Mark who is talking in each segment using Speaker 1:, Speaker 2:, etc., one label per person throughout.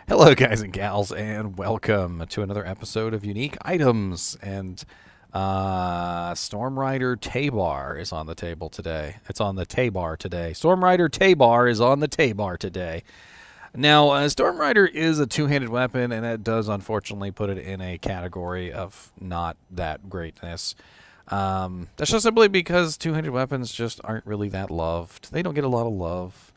Speaker 1: Hello, guys and gals, and welcome to another episode of Unique Items. And Stormrider Tabar is on the table today. It's on the Tabar today. Stormrider Tabar is on the Tabar today. Now, Stormrider is a two-handed weapon, and it does unfortunately put it in a category of not that greatness. That's just simply because two-handed weapons just aren't really that loved. They don't get a lot of love.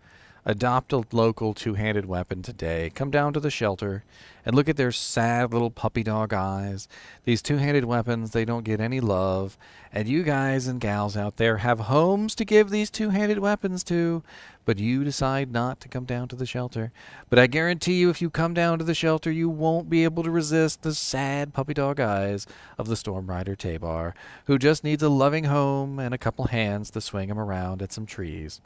Speaker 1: Adopt a local two-handed weapon today. Come down to the shelter and look at their sad little puppy dog eyes. These two-handed weapons, they don't get any love. And you guys and gals out there have homes to give these two-handed weapons to, but you decide not to come down to the shelter. But I guarantee you, if you come down to the shelter, you won't be able to resist the sad puppy dog eyes of the Stormrider Tabar, who just needs a loving home and a couple hands to swing him around at some trees.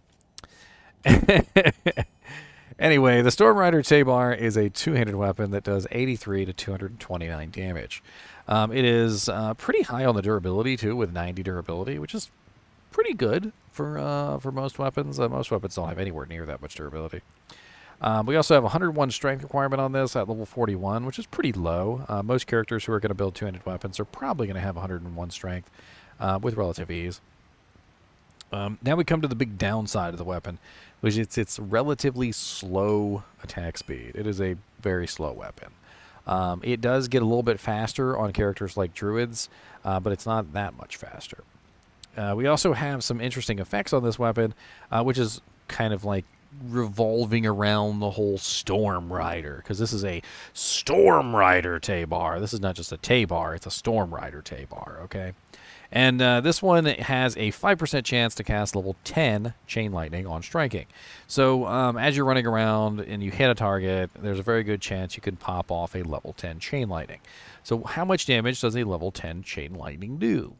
Speaker 1: Anyway, the Stormrider Tabar is a two-handed weapon that does 83 to 229 damage. It is pretty high on the durability, too, with 90 durability, which is pretty good for most weapons. Most weapons don't have anywhere near that much durability. We also have a 101 strength requirement on this at level 41, which is pretty low. Most characters who are going to build two-handed weapons are probably going to have 101 strength with relative ease. Now we come to the big downside of the weapon, which is its relatively slow attack speed. It is a very slow weapon. It does get a little bit faster on characters like druids, but it's not that much faster. We also have some interesting effects on this weapon, which is kind of like revolving around the whole Stormrider, because this is a Stormrider Tabar. This is not just a Tabar, it's a Stormrider Tabar, okay? And this one has a 5% chance to cast level 10 Chain Lightning on striking. So as you're running around and you hit a target, there's a very good chance you can pop off a level 10 Chain Lightning. So how much damage does a level 10 Chain Lightning do?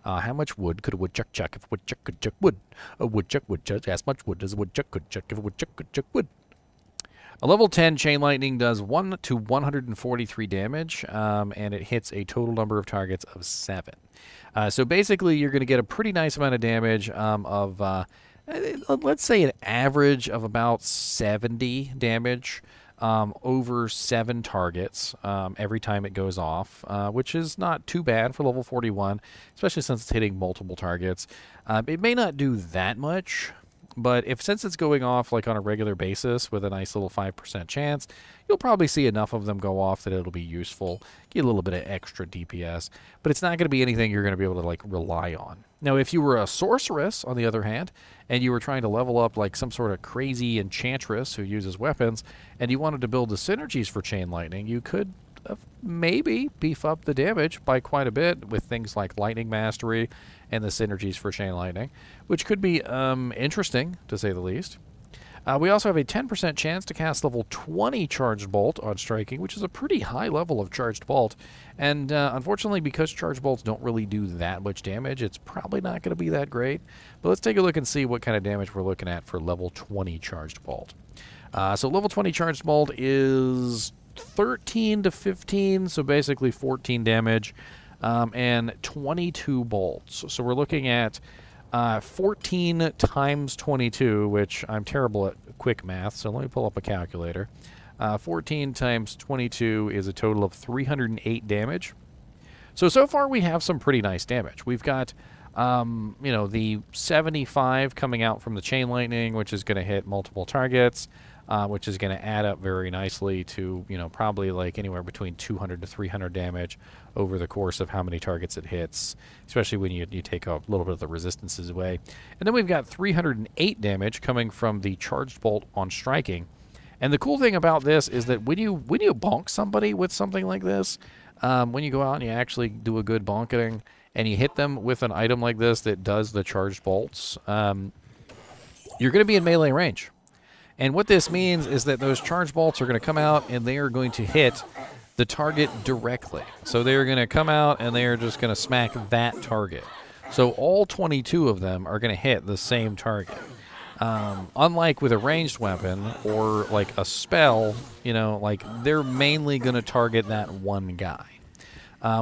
Speaker 1: How much wood could a woodchuck chuck if a woodchuck could chuck wood? A woodchuck would chuck as much wood as a woodchuck could chuck if a woodchuck could chuck wood. A level 10 Chain Lightning does 1 to 143 damage, and it hits a total number of targets of 7. So basically, you're going to get a pretty nice amount of damage of, let's say, an average of about 70 damage over 7 targets every time it goes off, which is not too bad for level 41, especially since it's hitting multiple targets. It may not do that much, but since it's going off like on a regular basis with a nice little 5% chance, you'll probably see enough of them go off that it'll be useful, get a little bit of extra DPS, but it's not going to be anything you're going to be able to like rely on. Now, if you were a sorceress, on the other hand, and you were trying to level up like some sort of crazy enchantress who uses weapons, and you wanted to build the synergies for Chain Lightning, you could maybe beef up the damage by quite a bit with things like Lightning Mastery and the synergies for Chain Lightning, which could be interesting, to say the least. We also have a 10% chance to cast level 20 Charged Bolt on striking, which is a pretty high level of Charged Bolt. And unfortunately, because Charged Bolts don't really do that much damage, it's probably not going to be that great. But let's take a look and see what kind of damage we're looking at for level 20 Charged Bolt. So level 20 Charged Bolt is 13 to 15, so basically 14 damage, and 22 bolts. So we're looking at 14 times 22, which I'm terrible at quick math, so let me pull up a calculator. 14 times 22 is a total of 308 damage. So far we have some pretty nice damage. We've got, you know, the 75 coming out from the Chain Lightning, which is going to hit multiple targets, which is going to add up very nicely to, you know, probably like anywhere between 200 to 300 damage over the course of how many targets it hits, especially when you take a little bit of the resistances away. And then we've got 308 damage coming from the Charged Bolt on striking. And the cool thing about this is that when you bonk somebody with something like this, when you go out and you actually do a good bonking and you hit them with an item like this that does the Charged Bolts, you're going to be in melee range. And what this means is that those Charged Bolts are going to come out and they are going to hit the target directly. So they're going to come out and they are just going to smack that target. So all 22 of them are going to hit the same target. Unlike with a ranged weapon or like a spell, you know, like they're mainly going to target that one guy.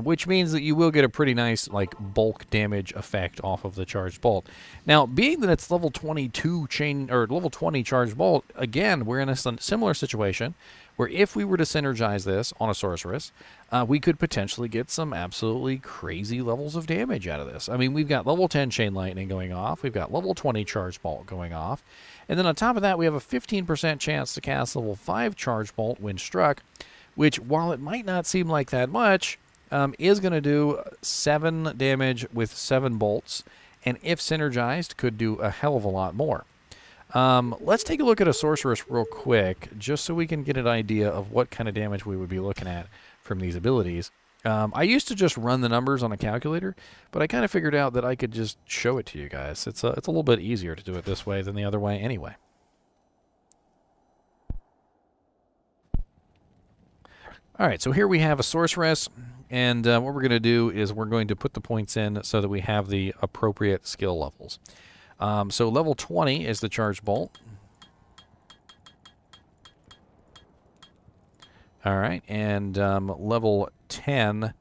Speaker 1: which means that you will get a pretty nice like bulk damage effect off of the charged bolt. Now, being that it's level 22 chain or level 20 charged bolt, again, we're in a similar situation where if we were to synergize this on a sorceress, we could potentially get some absolutely crazy levels of damage out of this. I mean, we've got level 10 Chain Lightning going off, we've got level 20 Charge Bolt going off, and then on top of that, we have a 15% chance to cast level 5 Charge Bolt when struck, which, while it might not seem like that much, is going to do 7 damage with 7 bolts, and if synergized, could do a hell of a lot more. Let's take a look at a sorceress real quick, just so we can get an idea of what kind of damage we would be looking at from these abilities. I used to just run the numbers on a calculator, but I kind of figured out that I could just show it to you guys. It's a little bit easier to do it this way than the other way anyway. All right, so here we have a sorceress, and what we're going to do is we're going to put the points in so that we have the appropriate skill levels. So level 20 is the Charge Bolt. All right, and level 10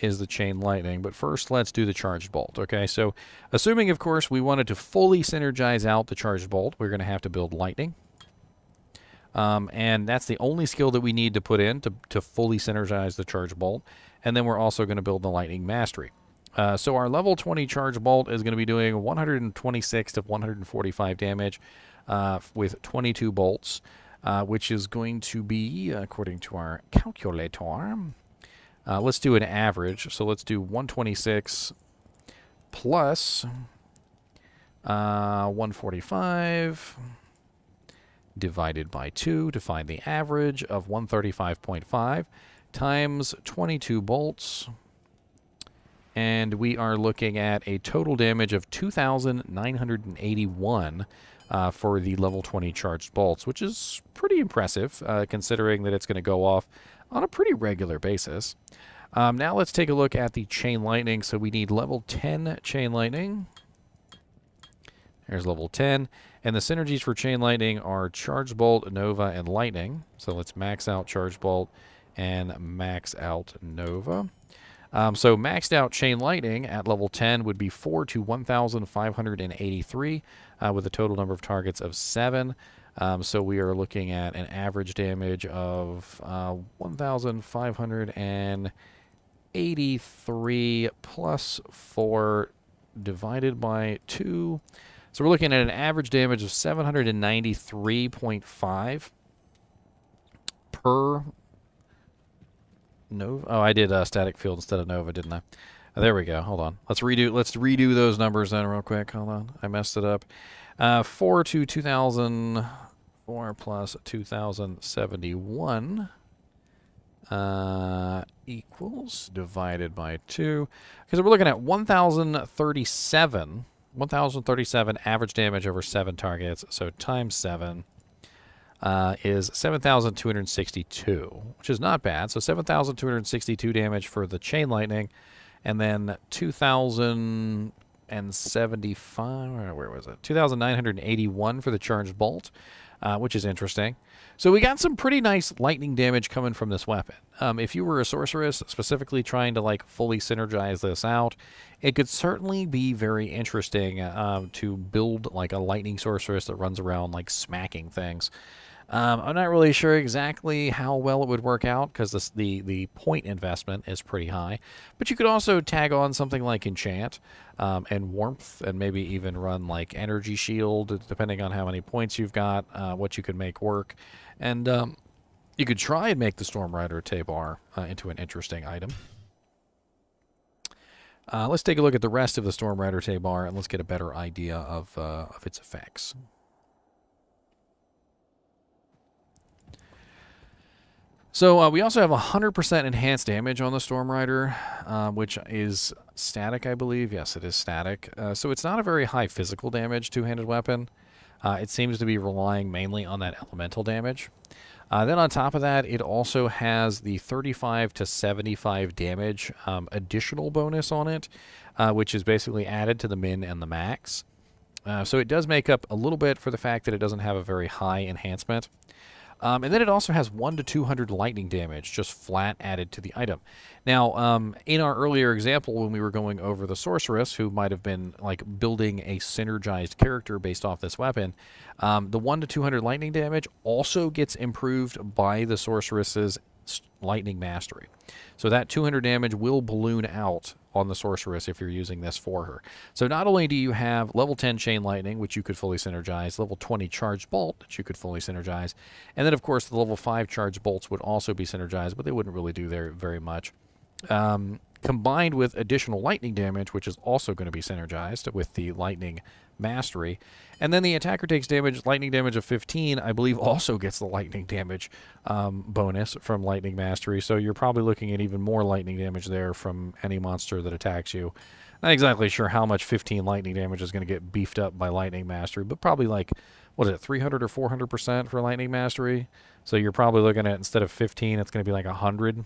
Speaker 1: is the Chain Lightning. But first, let's do the Charged Bolt, okay? So assuming, of course, we wanted to fully synergize out the Charged Bolt, we're going to have to build Lightning. And that's the only skill that we need to put in to fully synergize the Charged Bolt. And then we're also going to build the Lightning Mastery. So our level 20 Charge Bolt is going to be doing 126 to 145 damage with 22 bolts, which is going to be, according to our calculator, let's do an average. So let's do 126 plus 145 divided by 2 to find the average of 135.5 times 22 bolts. And we are looking at a total damage of 2,981 for the level 20 charged bolts, which is pretty impressive considering that it's going to go off on a pretty regular basis. Now let's take a look at the Chain Lightning. So we need level 10 Chain Lightning. There's level 10. And the synergies for Chain Lightning are Charge Bolt, Nova, and Lightning. So let's max out Charge Bolt and max out Nova. So maxed out Chain Lightning at level 10 would be 4 to 1,583 with a total number of targets of 7. So we are looking at an average damage of 1,583 plus 4 divided by 2. So we're looking at an average damage of 793.5 per Nova. Oh, I did static field instead of Nova, didn't I? There we go. Hold on. Let's redo those numbers then real quick. Hold on. I messed it up. 4 to 2,004 plus 2,071 equals divided by 2. Because we're looking at 1,037 average damage over 7 targets. So times 7 is 7,262, which is not bad. So 7,262 damage for the Chain Lightning, and then 2,075, where was it? 2,981 for the Charged Bolt, which is interesting. So we got some pretty nice lightning damage coming from this weapon. If you were a sorceress specifically trying to like fully synergize this out, it could certainly be very interesting to build like a lightning sorceress that runs around like smacking things. I'm not really sure exactly how well it would work out because the point investment is pretty high. But you could also tag on something like Enchant and Warmth, and maybe even run like Energy Shield, depending on how many points you've got, what you can make work. And you could try and make the Stormrider Tabar into an interesting item. Let's take a look at the rest of the Stormrider Tabar, and let's get a better idea of its effects. So we also have 100% enhanced damage on the Stormrider, which is static, I believe. Yes, it is static. So it's not a very high physical damage two-handed weapon. It seems to be relying mainly on that elemental damage. Then on top of that, it also has the 35 to 75 damage additional bonus on it, which is basically added to the min and the max. So it does make up a little bit for the fact that it doesn't have a very high enhancement. And then it also has 1 to 200 lightning damage, just flat added to the item. Now, in our earlier example, when we were going over the sorceress, who might have been like building a synergized character based off this weapon, the 1 to 200 lightning damage also gets improved by the sorceress's lightning mastery. So that 200 damage will balloon out on the sorceress if you're using this for her. So not only do you have level 10 chain lightning, which you could fully synergize, level 20 charged bolt, that you could fully synergize, and then of course the level 5 charged bolts would also be synergized, but they wouldn't really do there very much. Combined with additional lightning damage, which is also going to be synergized with the lightning mastery. And then the attacker takes damage, lightning damage of 15, I believe also gets the lightning damage bonus from lightning mastery. So you're probably looking at even more lightning damage there from any monster that attacks you. Not exactly sure how much 15 lightning damage is going to get beefed up by lightning mastery, but probably like, what is it, 300 or 400% for lightning mastery? So you're probably looking at, instead of 15, it's going to be like 100.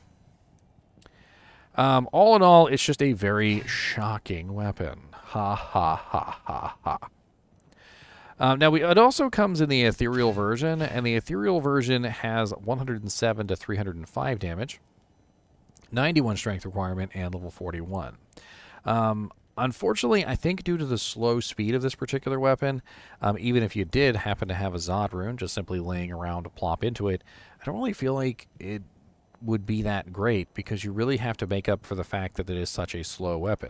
Speaker 1: All in all, it's just a very shocking weapon. Ha, ha, ha, ha, ha. Now, it also comes in the ethereal version, and the ethereal version has 107 to 305 damage, 91 strength requirement, and level 41. Unfortunately, I think due to the slow speed of this particular weapon, even if you did happen to have a Zod rune just simply laying around to plop into it, I don't really feel like it would be that great, because you really have to make up for the fact that it is such a slow weapon.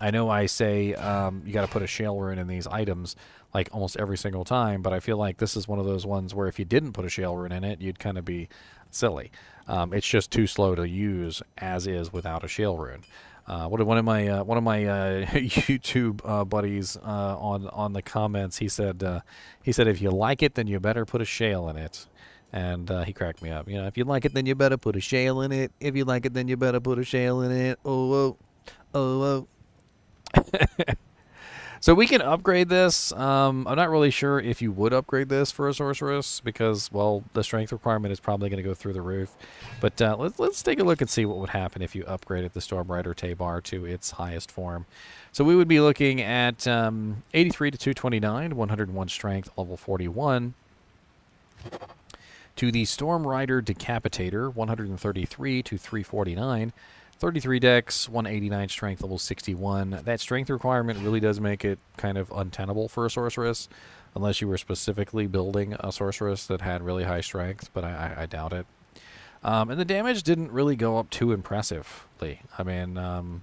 Speaker 1: I know I say you got to put a shale rune in these items like almost every single time, but I feel like this is one of those ones where if you didn't put a shale rune in it, you'd kind of be silly. It's just too slow to use as is without a shale rune. One of my YouTube buddies on the comments, he said if you like it, then you better put a shale in it. And he cracked me up. You know, if you like it, then you better put a shale in it. If you like it, then you better put a shale in it. Oh, oh, oh, oh. So we can upgrade this. I'm not really sure if you would upgrade this for a sorceress, because, well, the strength requirement is probably going to go through the roof. But let's take a look and see what would happen if you upgraded the Stormrider Tabar to its highest form. So we would be looking at 83 to 229, 101 strength, level 41. To the Stormrider Decapitator, 133 to 349, 33 dex, 189 strength, level 61. That strength requirement really does make it kind of untenable for a sorceress, unless you were specifically building a sorceress that had really high strength, but I doubt it. And the damage didn't really go up too impressively. I mean,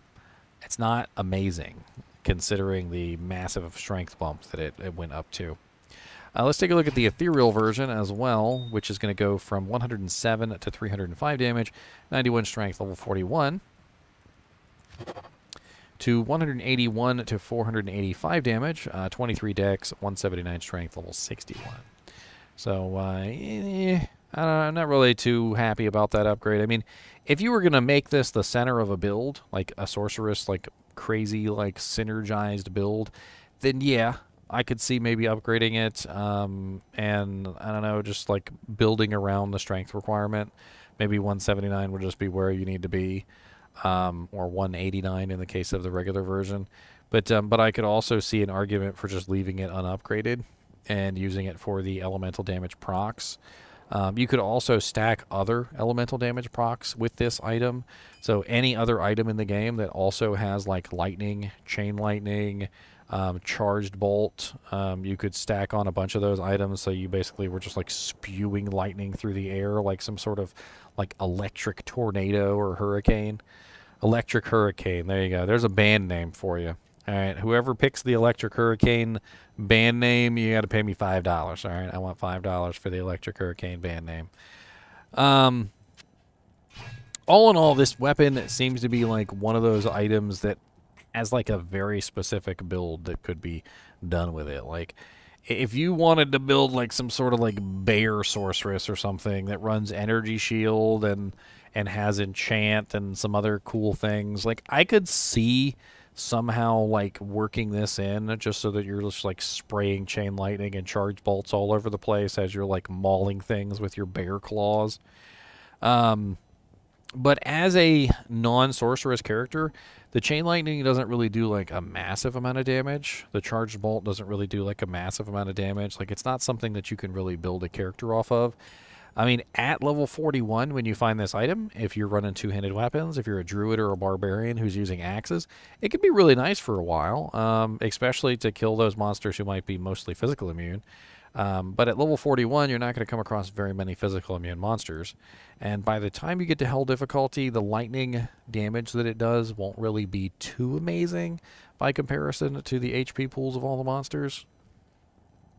Speaker 1: it's not amazing, considering the massive strength bump that it went up to. Let's take a look at the ethereal version as well, which is going to go from 107 to 305 damage, 91 strength, level 41, to 181 to 485 damage, 23 dex, 179 strength, level 61. So, I'm not really too happy about that upgrade. I mean, if you were going to make this the center of a build, like a sorceress, like crazy, like synergized build, then yeah, I could see maybe upgrading it, and I don't know, just like building around the strength requirement. Maybe 179 would just be where you need to be, or 189 in the case of the regular version. But I could also see an argument for just leaving it unupgraded and using it for the elemental damage procs. You could also stack other elemental damage procs with this item. So any other item in the game that also has like lightning, chain lightning, charged bolt, you could stack on a bunch of those items, so you basically were just like spewing lightning through the air like some sort of like electric tornado or hurricane. Electric Hurricane, there you go. There's a band name for you. All right, whoever picks the Electric Hurricane band name, you got to pay me $5. All right, I want $5 for the Electric Hurricane band name. All in all, this weapon seems to be like one of those items that has like a very specific build that could be done with it. Like, if you wanted to build like some sort of like bear sorceress or something that runs energy shield and has enchant and some other cool things, like I could see somehow like working this in just so that you're just like spraying chain lightning and charge bolts all over the place as you're like mauling things with your bear claws. But as a non-sorceress character, the Chain Lightning doesn't really do like a massive amount of damage. The Charged Bolt doesn't really do like a massive amount of damage. Like, it's not something that you can really build a character off of. I mean, at level 41, when you find this item, if you're running two-handed weapons, if you're a druid or a barbarian who's using axes, it can be really nice for a while, especially to kill those monsters who might be mostly physical immune. But at level 41, you're not going to come across very many physical immune monsters. And by the time you get to Hell difficulty, the lightning damage that it does won't really be too amazing by comparison to the HP pools of all the monsters.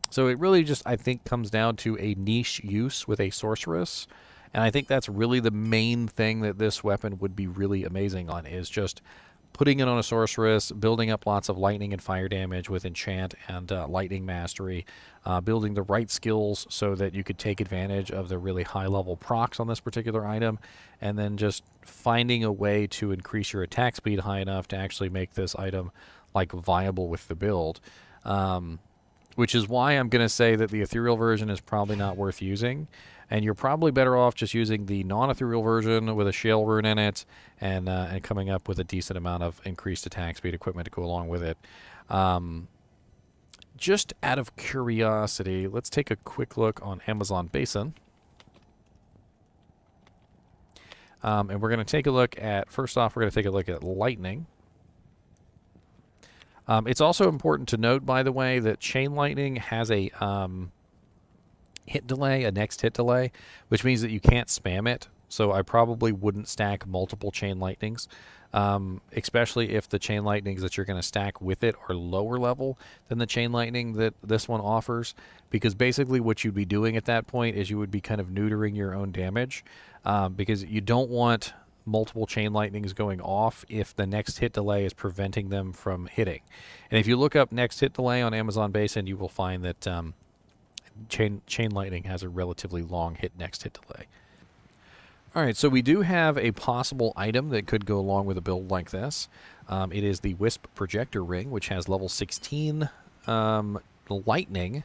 Speaker 1: So it really just, I think, comes down to a niche use with a sorceress. And I think that's really the main thing that this weapon would be really amazing on, is just putting it on a sorceress, building up lots of lightning and fire damage with enchant and lightning mastery, building the right skills so that you could take advantage of the really high level procs on this particular item, and then just finding a way to increase your attack speed high enough to actually make this item like viable with the build. Which is why I'm going to say that the ethereal version is probably not worth using. And you're probably better off just using the non-ethereal version with a shale rune in it, and coming up with a decent amount of increased attack speed equipment to go along with it. Just out of curiosity, let's take a quick look on Amazon Basin. And we're going to take a look at, first off, we're going to take a look at lightning. It's also important to note, by the way, that Chain Lightning has a hit delay, a next hit delay, which means that you can't spam it. So I probably wouldn't stack multiple Chain Lightnings, especially if the Chain Lightnings that you're going to stack with it are lower level than the Chain Lightning that this one offers. Because basically what you'd be doing at that point is you would be kind of neutering your own damage, because you don't want multiple Chain Lightnings going off if the next hit delay is preventing them from hitting. And if you look up next hit delay on Amazon Basin, you will find that Chain Lightning has a relatively long next hit delay. Alright, so we do have a possible item that could go along with a build like this. It is the Wisp Projector Ring, which has level 16 lightning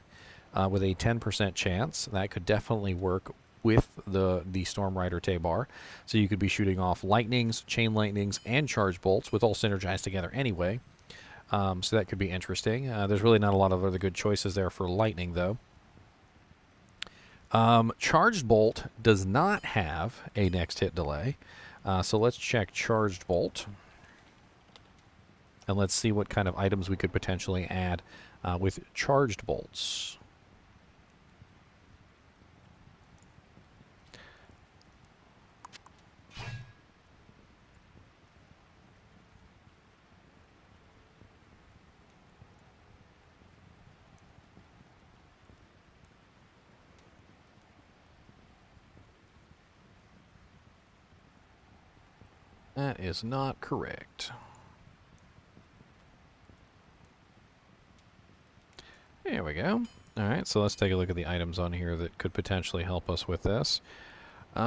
Speaker 1: with a 10% chance. That could definitely work with the Stormrider Tabar. So you could be shooting off lightnings, chain lightnings, and charge bolts, with all synergized together anyway. So that could be interesting. There's really not a lot of other good choices there for lightning, though. Charged bolt does not have a next hit delay. So let's check charged bolt. And let's see what kind of items we could potentially add with charged bolts. That is not correct. There we go. Alright, so let's take a look at the items on here that could potentially help us with this. We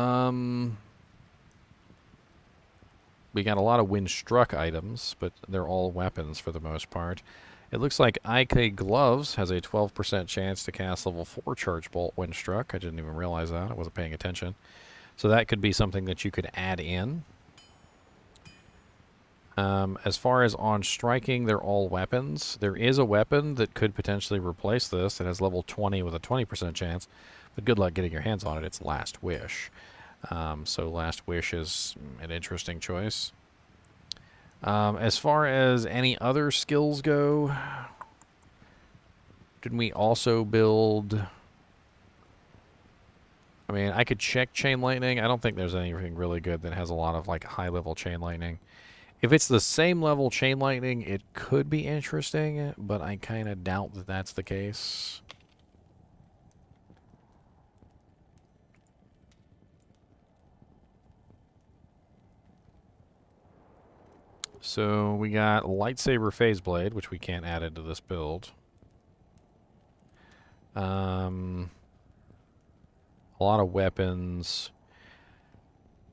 Speaker 1: got a lot of wind struck items, but they're all weapons for the most part. It looks like IK Gloves has a 12% chance to cast level 4 charge bolt wind struck. I didn't even realize that. I wasn't paying attention. So that could be something that you could add in. As far as on striking, they're all weapons. There is a weapon that could potentially replace this. It has level 20 with a 20% chance, but good luck getting your hands on it. It's Last Wish. So Last Wish is an interesting choice. As far as any other skills go, didn't we also build... I mean, I could check Chain Lightning. I don't think there's anything really good that has a lot of like high-level Chain Lightning. If it's the same level Chain Lightning, it could be interesting, but I kind of doubt that that's the case. So we got Lightsaber Phase Blade, which we can't add into this build. A lot of weapons.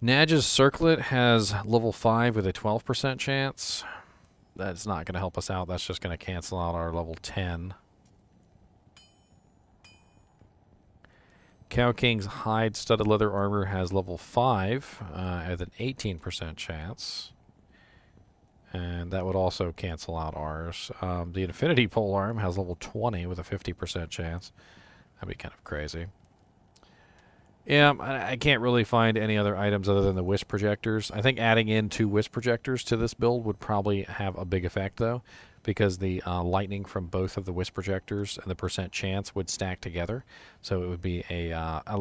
Speaker 1: Naj's Circlet has level 5 with a 12% chance. That's not going to help us out. That's just going to cancel out our level 10. Cow King's hide studded leather armor has level 5 at an 18% chance. And that would also cancel out ours. The Infinity Polearm has level 20 with a 50% chance. That'd be kind of crazy. Yeah, I can't really find any other items other than the Wisp projectors. I think adding in 2 Wisp projectors to this build would probably have a big effect, though, because the lightning from both of the Wisp projectors and the percent chance would stack together. So it would be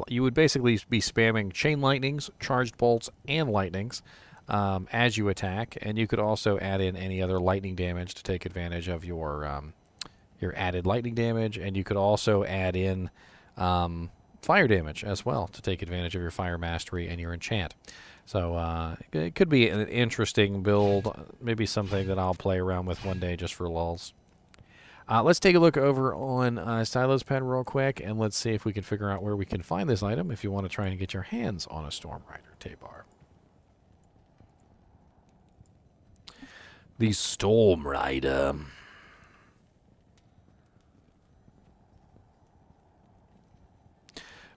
Speaker 1: you would basically be spamming chain lightnings, charged bolts, and lightnings as you attack, and you could also add in any other lightning damage to take advantage of your added lightning damage, and you could also add in fire damage as well to take advantage of your fire mastery and your enchant. So it could be an interesting build, maybe something that I'll play around with one day just for lulz. Let's take a look over on Silo's Pen real quick, and let's see if we can figure out where we can find this item if you want to try and get your hands on a Stormrider Tabar. The Stormrider.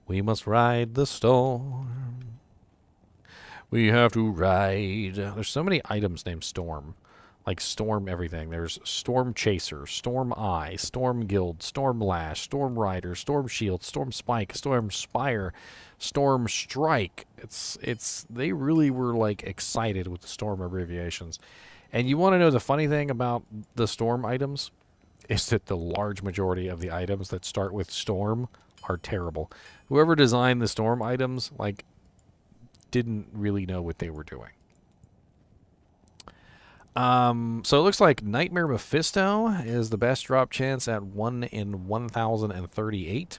Speaker 1: We must ride the storm. We have to ride. There's so many items named Storm. Like Storm everything. There's Storm Chaser, Storm Eye, Storm Guild, Storm Lash, Storm Rider, Storm Shield, Storm Spike, Storm Spire, Storm Strike. They really were like excited with the Storm abbreviations. And you want to know the funny thing about the Storm items? Is that the large majority of the items that start with Storm are terrible. Whoever designed the Storm items, like, didn't really know what they were doing. So it looks like Nightmare Mephisto is the best drop chance at 1 in 1,038.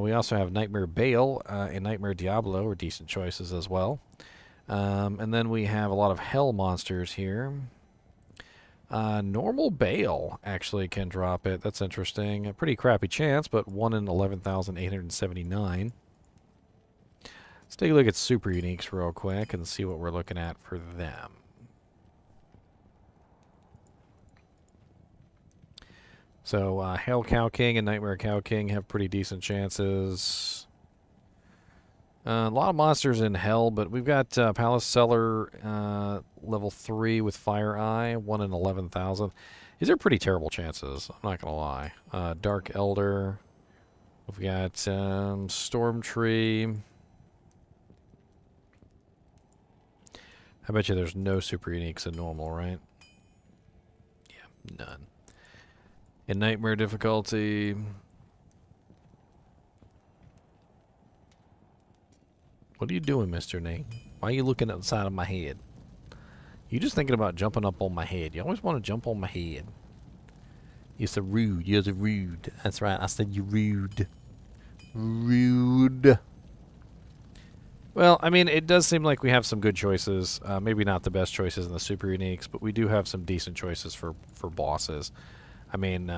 Speaker 1: We also have Nightmare Bale and Nightmare Diablo are decent choices as well. And then we have a lot of Hell monsters here. Normal Bale actually can drop it. That's interesting. A pretty crappy chance, but 1 in 11,879. Let's take a look at super uniques real quick and see what we're looking at for them. So Hell Cow King and Nightmare Cow King have pretty decent chances. A lot of monsters in Hell, but we've got Palace Cellar level 3 with Fire Eye, 1 in 11,000. These are pretty terrible chances, I'm not going to lie. Dark Elder. We've got Storm Tree. I bet you there's no super uniques in normal, right? Yeah, none. In Nightmare difficulty... What are you doing, Mr. Nate? Why are you looking outside of my head? You just thinking about jumping up on my head. You always want to jump on my head. You're so rude. You're so rude. That's right. I said you're rude. Rude. Well, I mean, it does seem like we have some good choices. Maybe not the best choices in the super uniques, but we do have some decent choices for bosses. I mean,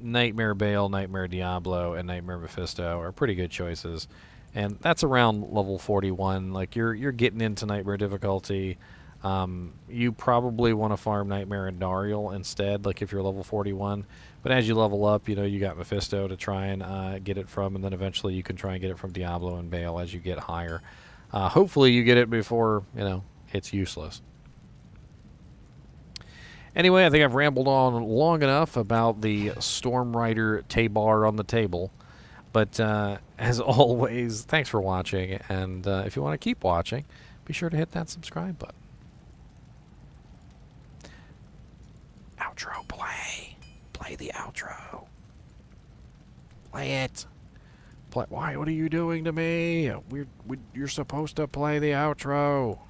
Speaker 1: Nightmare Bale, Nightmare Diablo, and Nightmare Mephisto are pretty good choices. And that's around level 41. Like, you're getting into Nightmare difficulty. You probably want to farm Nightmare and Nariel instead, like if you're level 41. But as you level up, you know, you got Mephisto to try and get it from, and then eventually you can try and get it from Diablo and Bale as you get higher. Hopefully you get it before, you know, it's useless. Anyway, I think I've rambled on long enough about the Stormrider Tabar on the table. But as always, thanks for watching, and if you want to keep watching, be sure to hit that subscribe button. Outro play. Play the outro. Play it. Play. Why? What are you doing to me? You're supposed to play the outro.